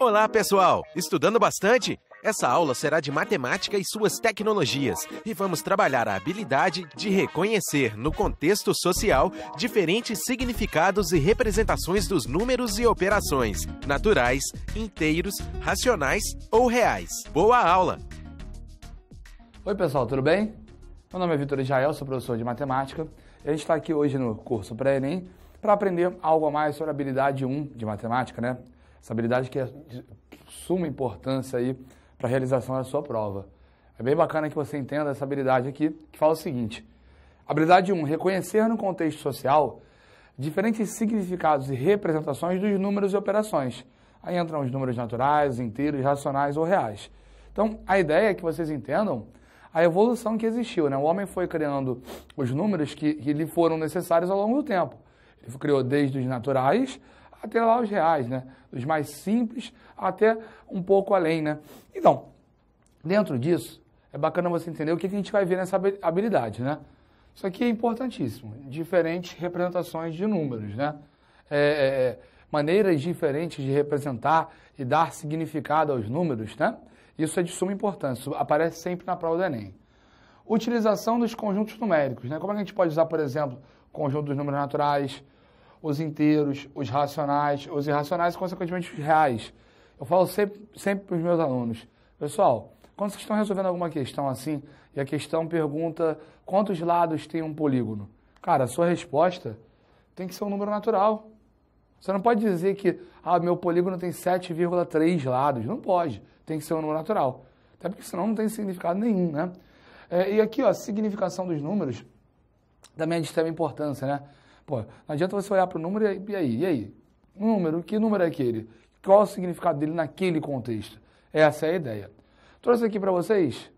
Olá, pessoal! Estudando bastante? Essa aula será de matemática e suas tecnologias e vamos trabalhar a habilidade de reconhecer, no contexto social, diferentes significados e representações dos números e operações, naturais, inteiros, racionais ou reais. Boa aula! Oi, pessoal, tudo bem? Meu nome é Vitor Israel, sou professor de matemática e a gente está aqui hoje no curso pré-ENEM para aprender algo a mais sobre a habilidade 1 de matemática, né? Essa habilidade que é de suma importância aí para a realização da sua prova. É bem bacana que você entenda essa habilidade aqui, que fala o seguinte: habilidade 1, reconhecer no contexto social diferentes significados e representações dos números e operações. Aí entram os números naturais, inteiros, racionais ou reais. Então, a ideia é que vocês entendam a evolução que existiu, né? O homem foi criando os números que lhe foram necessários ao longo do tempo. Ele criou desde os naturais até lá os reais, né? Dos mais simples até um pouco além, né? Então, dentro disso, é bacana você entender o que a gente vai ver nessa habilidade, né? Isso aqui é importantíssimo. Diferentes representações de números, né? Maneiras diferentes de representar e dar significado aos números, né? Isso é de suma importância, isso aparece sempre na prova do Enem. Utilização dos conjuntos numéricos, né? Como é que a gente pode usar, por exemplo, o conjunto dos números naturais, os inteiros, os racionais, os irracionais e, consequentemente, os reais. Eu falo sempre para os meus alunos: pessoal, quando vocês estão resolvendo alguma questão assim, e a questão pergunta quantos lados tem um polígono, cara, a sua resposta tem que ser um número natural. Você não pode dizer que meu polígono tem 7,3 lados. Não pode. Tem que ser um número natural. Até porque senão não tem significado nenhum, né? E aqui, ó, a significação dos números também é de extrema importância, né? Pô, não adianta você olhar para o número e aí? Número, que número é aquele? Qual é o significado dele naquele contexto? Essa é a ideia. Trouxe aqui para vocês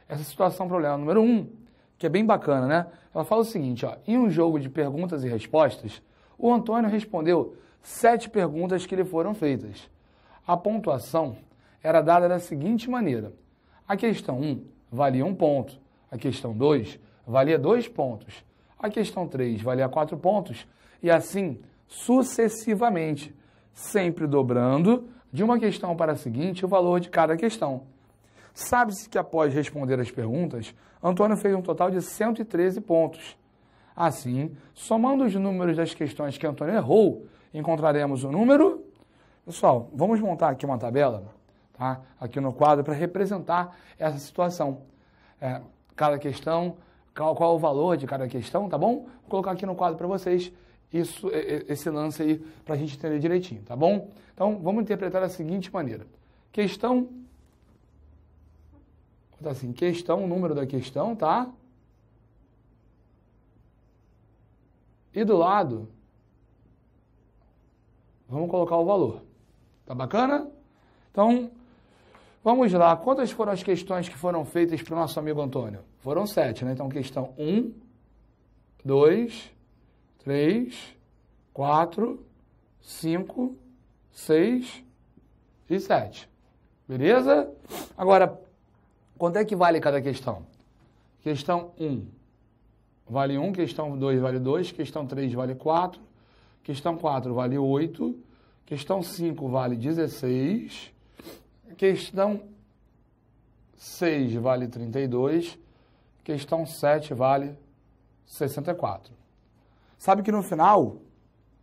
essa situação problema número 1, que é bem bacana, né? Ela fala o seguinte, ó: em um jogo de perguntas e respostas, o Antônio respondeu 7 perguntas que lhe foram feitas. A pontuação era dada da seguinte maneira: a questão 1 valia 1 ponto, a questão 2 valia 2 pontos, a questão 3 valia 4 pontos, e assim sucessivamente, sempre dobrando de uma questão para a seguinte o valor de cada questão. Sabe-se que após responder as perguntas, Antônio fez um total de 113 pontos. Assim, somando os números das questões que Antônio errou, encontraremos o número... Pessoal, vamos montar aqui uma tabela, tá? Aqui no quadro, para representar essa situação. Cada questão, qual o valor de cada questão, tá bom? Vou colocar aqui no quadro para vocês esse lance aí, para a gente entender direitinho, tá bom? Então, vamos interpretar da seguinte maneira. Questão... Vou botar assim, questão, o número da questão, tá? E do lado, vamos colocar o valor. Tá bacana? Então, vamos lá. Quantas foram as questões que foram feitas para o nosso amigo Antônio? Foram 7, né? Então, questão 1, 2, 3, 4, 5, 6 e 7. Beleza? Agora, quanto é que vale cada questão? Questão 1 vale 1, questão 2 vale 2, questão 3 vale 4, questão 4 vale 8, questão 5 vale 16, questão 6 vale 32, questão 7 vale 64. Sabe que no final,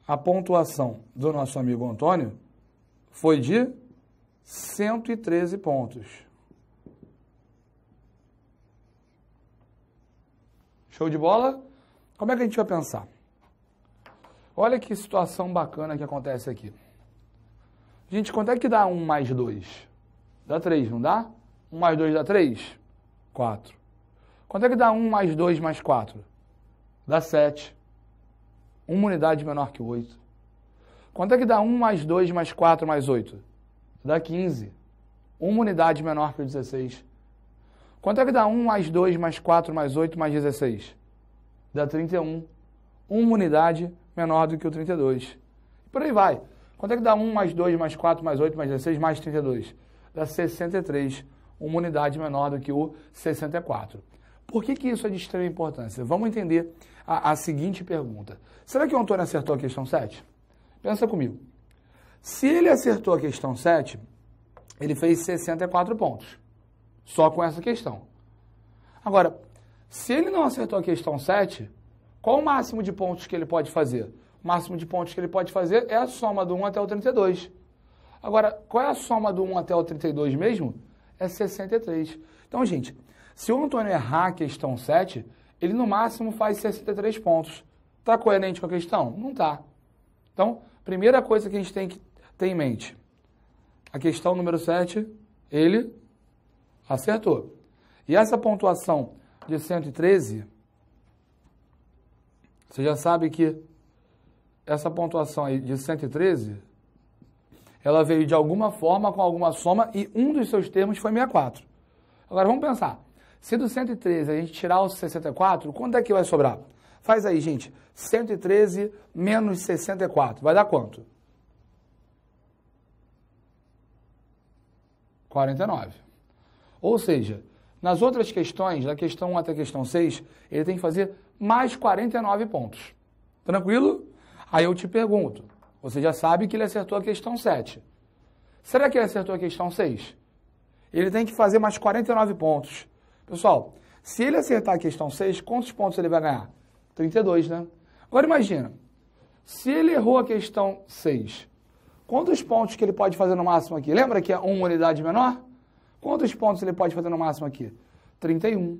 a pontuação do nosso amigo Antônio foi de 113 pontos. Show de bola? Como é que a gente vai pensar? Olha que situação bacana que acontece aqui. Gente, quanto é que dá 1 mais 2? Dá 3, não dá? 1 mais 2 dá 3? 4. Quanto é que dá 1 mais 2 mais 4? Dá 7. Uma unidade menor que 8. Quanto é que dá 1 mais 2 mais 4 mais 8? Dá 15. Uma unidade menor que o 16. Quanto é que dá 1 mais 2 mais 4 mais 8 mais 16? Dá 31. Uma unidade menor do que o 32. E por aí vai. Quanto é que dá 1 mais 2 mais 4 mais 8 mais 16 mais 32? Dá 63. Uma unidade menor do que o 64. Por que isso é de extrema importância? Vamos entender a seguinte pergunta. Será que o Antônio acertou a questão 7? Pensa comigo. Se ele acertou a questão 7, ele fez 64 pontos. Só com essa questão. Agora, se ele não acertou a questão 7, qual o máximo de pontos que ele pode fazer? O máximo de pontos que ele pode fazer é a soma do 1 até o 32. Agora, qual é a soma do 1 até o 32 mesmo? É 63. Então, gente, se o Antônio errar a questão 7, ele no máximo faz 63 pontos. Está coerente com a questão? Não está. Então, primeira coisa que a gente tem que ter em mente. A questão número 7, ele acertou. E essa pontuação de 113, você já sabe que essa pontuação aí de 113, ela veio de alguma forma com alguma soma e um dos seus termos foi 64. Agora vamos pensar. Se do 113 a gente tirar o 64, quanto é que vai sobrar? Faz aí, gente. 113 menos 64. Vai dar quanto? 49. Ou seja, nas outras questões, da questão 1 até a questão 6, ele tem que fazer mais 49 pontos. Tranquilo? Aí eu te pergunto, você já sabe que ele acertou a questão 7. Será que ele acertou a questão 6? Ele tem que fazer mais 49 pontos. Pessoal, se ele acertar a questão 6, quantos pontos ele vai ganhar? 32, né? Agora imagina, se ele errou a questão 6, quantos pontos que ele pode fazer no máximo aqui? Lembra que é uma unidade menor? Quantos pontos ele pode fazer no máximo aqui? 31.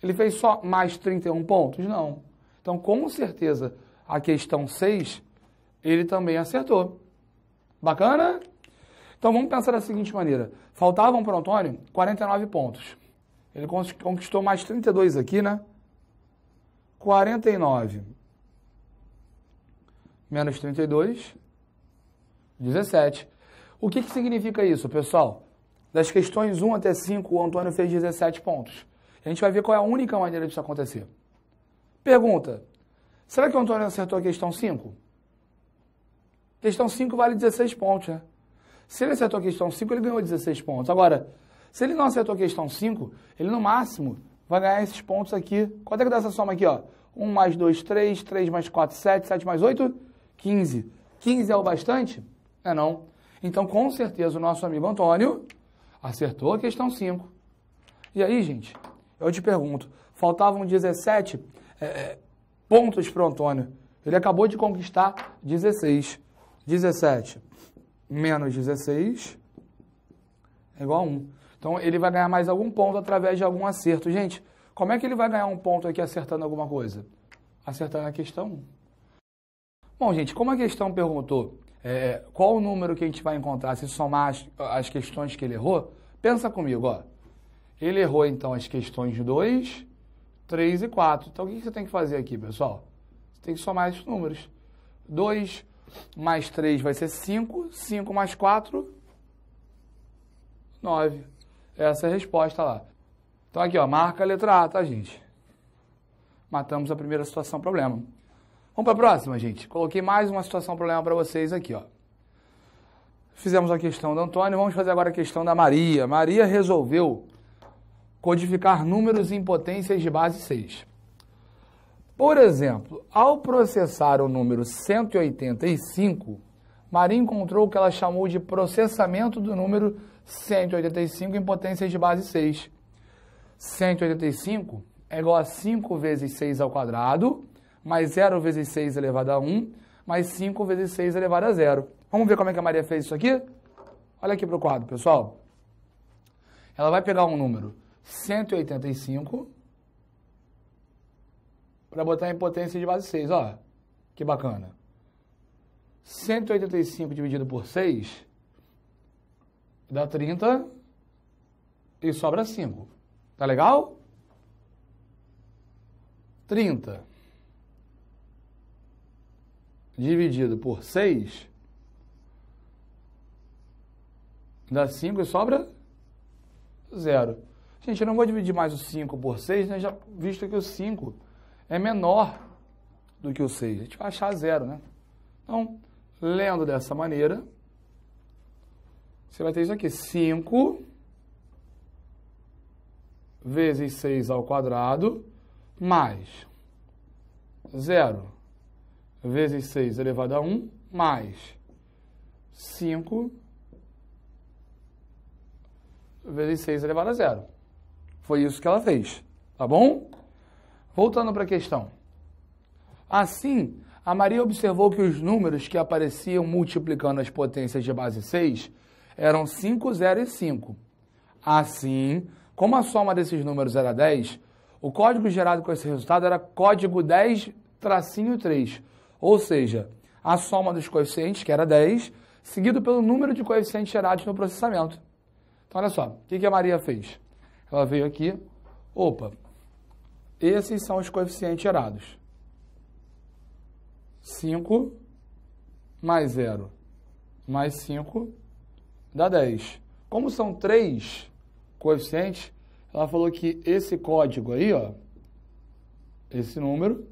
Ele fez só mais 31 pontos? Não. Então, com certeza, a questão 6, ele também acertou. Bacana? Então, vamos pensar da seguinte maneira. Faltavam para o Antônio 49 pontos. Ele conquistou mais 32 aqui, né? 49 menos 32, 17. O que significa isso, pessoal? Das questões 1 até 5, o Antônio fez 17 pontos. A gente vai ver qual é a única maneira disso acontecer. Pergunta. Será que o Antônio acertou a questão 5? Questão 5 vale 16 pontos, né? Se ele acertou a questão 5, ele ganhou 16 pontos. Agora, se ele não acertou a questão 5, ele no máximo vai ganhar esses pontos aqui. Quanto é que dá essa soma aqui, ó? 1 mais 2, 3, 3 mais 4, 7, 7 mais 8, 15. 15 é o bastante? É não. Então, com certeza, o nosso amigo Antônio acertou a questão 5. E aí, gente, eu te pergunto, faltavam 17 pontos para o Antônio. Ele acabou de conquistar 16. 17 menos 16 é igual a 1. Então, ele vai ganhar mais algum ponto através de algum acerto. Gente, como é que ele vai ganhar um ponto aqui acertando alguma coisa? Acertando a questão 1. Bom, gente, como a questão perguntou qual o número que a gente vai encontrar se somar as questões que ele errou, pensa comigo, ó. Ele errou, então, as questões 2, 3 e 4. Então, o que você tem que fazer aqui, pessoal? Você tem que somar esses números. 2 mais 3 vai ser 5, 5 mais 4, 9. Essa é a resposta lá. Então, aqui, ó, marca a letra A, tá, gente? Matamos a primeira situação problema. Vamos para a próxima, gente. Coloquei mais uma situação problema para vocês aqui, ó. Fizemos a questão do Antônio, vamos fazer agora a questão da Maria. Maria resolveu codificar números em potências de base 6. Por exemplo, ao processar o número 185, Maria encontrou o que ela chamou de processamento do número 185 em potências de base 6. 185 é igual a 5 vezes 6 ao quadrado, mais 0 vezes 6 elevado a 1, mais 5 vezes 6 elevado a 0. Vamos ver como é que a Maria fez isso aqui? Olha aqui para o quadro, pessoal. Ela vai pegar um número 185 para botar em potência de base 6. Ó, que bacana. 185 dividido por 6 dá 30 e sobra 5. Tá legal? 30 dividido por 6 dá 5 e sobra 0. Gente, eu não vou dividir mais o 5 por 6, né? Já visto que o 5 é menor do que o 6. A gente vai achar 0, né? Então, lendo dessa maneira, você vai ter isso aqui. 5 vezes 6 ao quadrado mais 0 vezes 6 elevado a 1 mais 5 vezes 6 elevado a 0. Foi isso que ela fez, tá bom? Voltando para a questão. Assim, a Maria observou que os números que apareciam multiplicando as potências de base 6 eram 5, 0 e 5. Assim, como a soma desses números era 10, o código gerado com esse resultado era código 10-3, ou seja, a soma dos coeficientes, que era 10, seguido pelo número de coeficientes gerados no processamento. Então, olha só, o que a Maria fez? Ela veio aqui, opa, esses são os coeficientes gerados. 5 mais 0 mais 5 dá 10. Como são 3 coeficientes, ela falou que esse código aí, ó, esse número,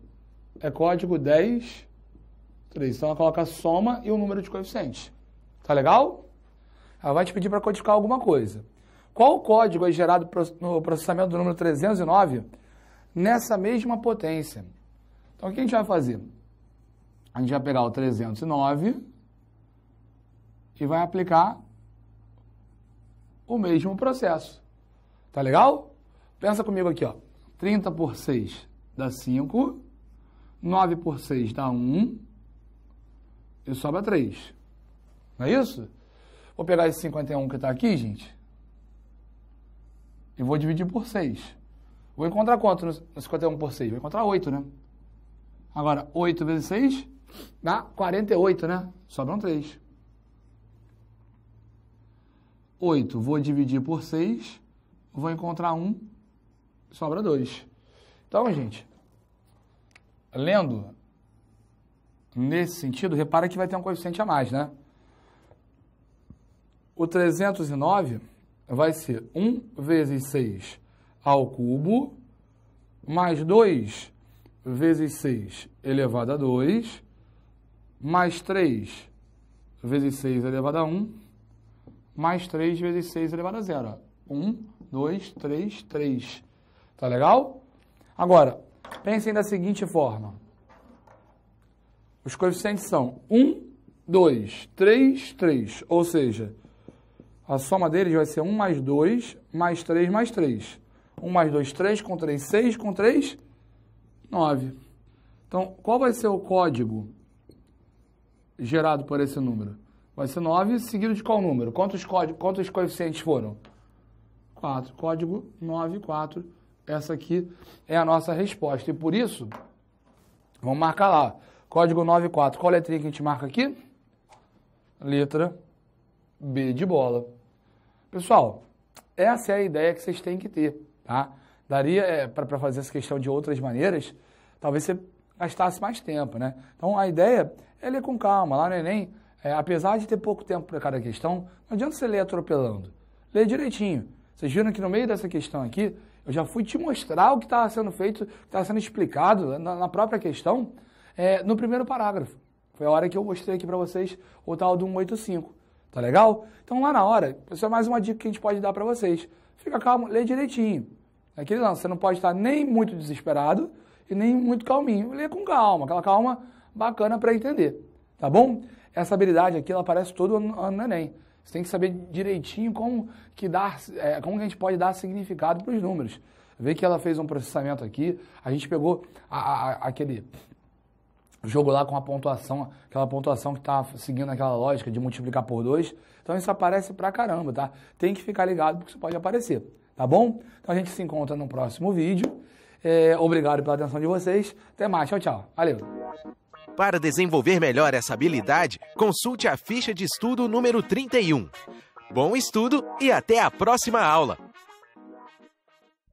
é código 10, 3. Então ela coloca a soma e o número de coeficientes. Tá legal? Ela vai te pedir para codificar alguma coisa. Qual código é gerado no processamento do número 309 nessa mesma potência? Então o que a gente vai fazer? A gente vai pegar o 309 e vai aplicar o mesmo processo. Tá legal? Pensa comigo aqui, ó. 30 por 6 dá 5, 9 por 6 dá 1 e sobra 3. Não é isso? Vou pegar esse 51 que está aqui, gente, e vou dividir por 6. Vou encontrar quanto no 51 por 6? Vou encontrar 8, né? Agora, 8 vezes 6 dá 48, né? Sobram 3. 8, vou dividir por 6, vou encontrar 1, sobra 2. Então, gente, lendo nesse sentido, repara que vai ter um coeficiente a mais, né? O 309 vai ser 1 vezes 6 ao cubo, mais 2 vezes 6 elevado a 2, mais 3 vezes 6 elevado a 1, mais 3 vezes 6 elevado a 0. 1, 2, 3, 3. Tá legal? Agora, pensem da seguinte forma. Os coeficientes são 1, 2, 3, 3. Ou seja, a soma deles vai ser 1 mais 2, mais 3, mais 3. 1 mais 2, 3, com 3, 6, com 3, 9. Então, qual vai ser o código gerado por esse número? Vai ser 9, seguido de qual número? Quantos coeficientes foram? 4. Código 9, 4. Essa aqui é a nossa resposta. E por isso, vamos marcar lá. Código 9, 4. Qual letrinha que a gente marca aqui? Letra B de bola. Pessoal, essa é a ideia que vocês têm que ter, tá? Daria para fazer essa questão de outras maneiras, talvez você gastasse mais tempo, né? Então, a ideia é ler com calma. Lá no Enem, apesar de ter pouco tempo para cada questão, não adianta você ler atropelando. Lê direitinho. Vocês viram que no meio dessa questão aqui, eu já fui te mostrar o que estava sendo feito, o que estava sendo explicado na própria questão, no primeiro parágrafo. Foi a hora que eu mostrei aqui para vocês o tal do 185. Tá legal? Então, lá na hora, isso é mais uma dica que a gente pode dar para vocês. Fica calmo, lê direitinho. Aquele não, você não pode estar nem muito desesperado e nem muito calminho. Lê com calma, aquela calma bacana para entender. Tá bom? Essa habilidade aqui, ela aparece todo no Enem. Você tem que saber direitinho como que a gente pode dar significado para os números. Vê que ela fez um processamento aqui, a gente pegou aquele jogo lá com a pontuação, aquela pontuação que está seguindo aquela lógica de multiplicar por 2. Então isso aparece pra caramba, tá? Tem que ficar ligado porque isso pode aparecer, tá bom? Então a gente se encontra no próximo vídeo. Obrigado pela atenção de vocês. Até mais, tchau, tchau. Valeu! Para desenvolver melhor essa habilidade, consulte a ficha de estudo número 31. Bom estudo e até a próxima aula!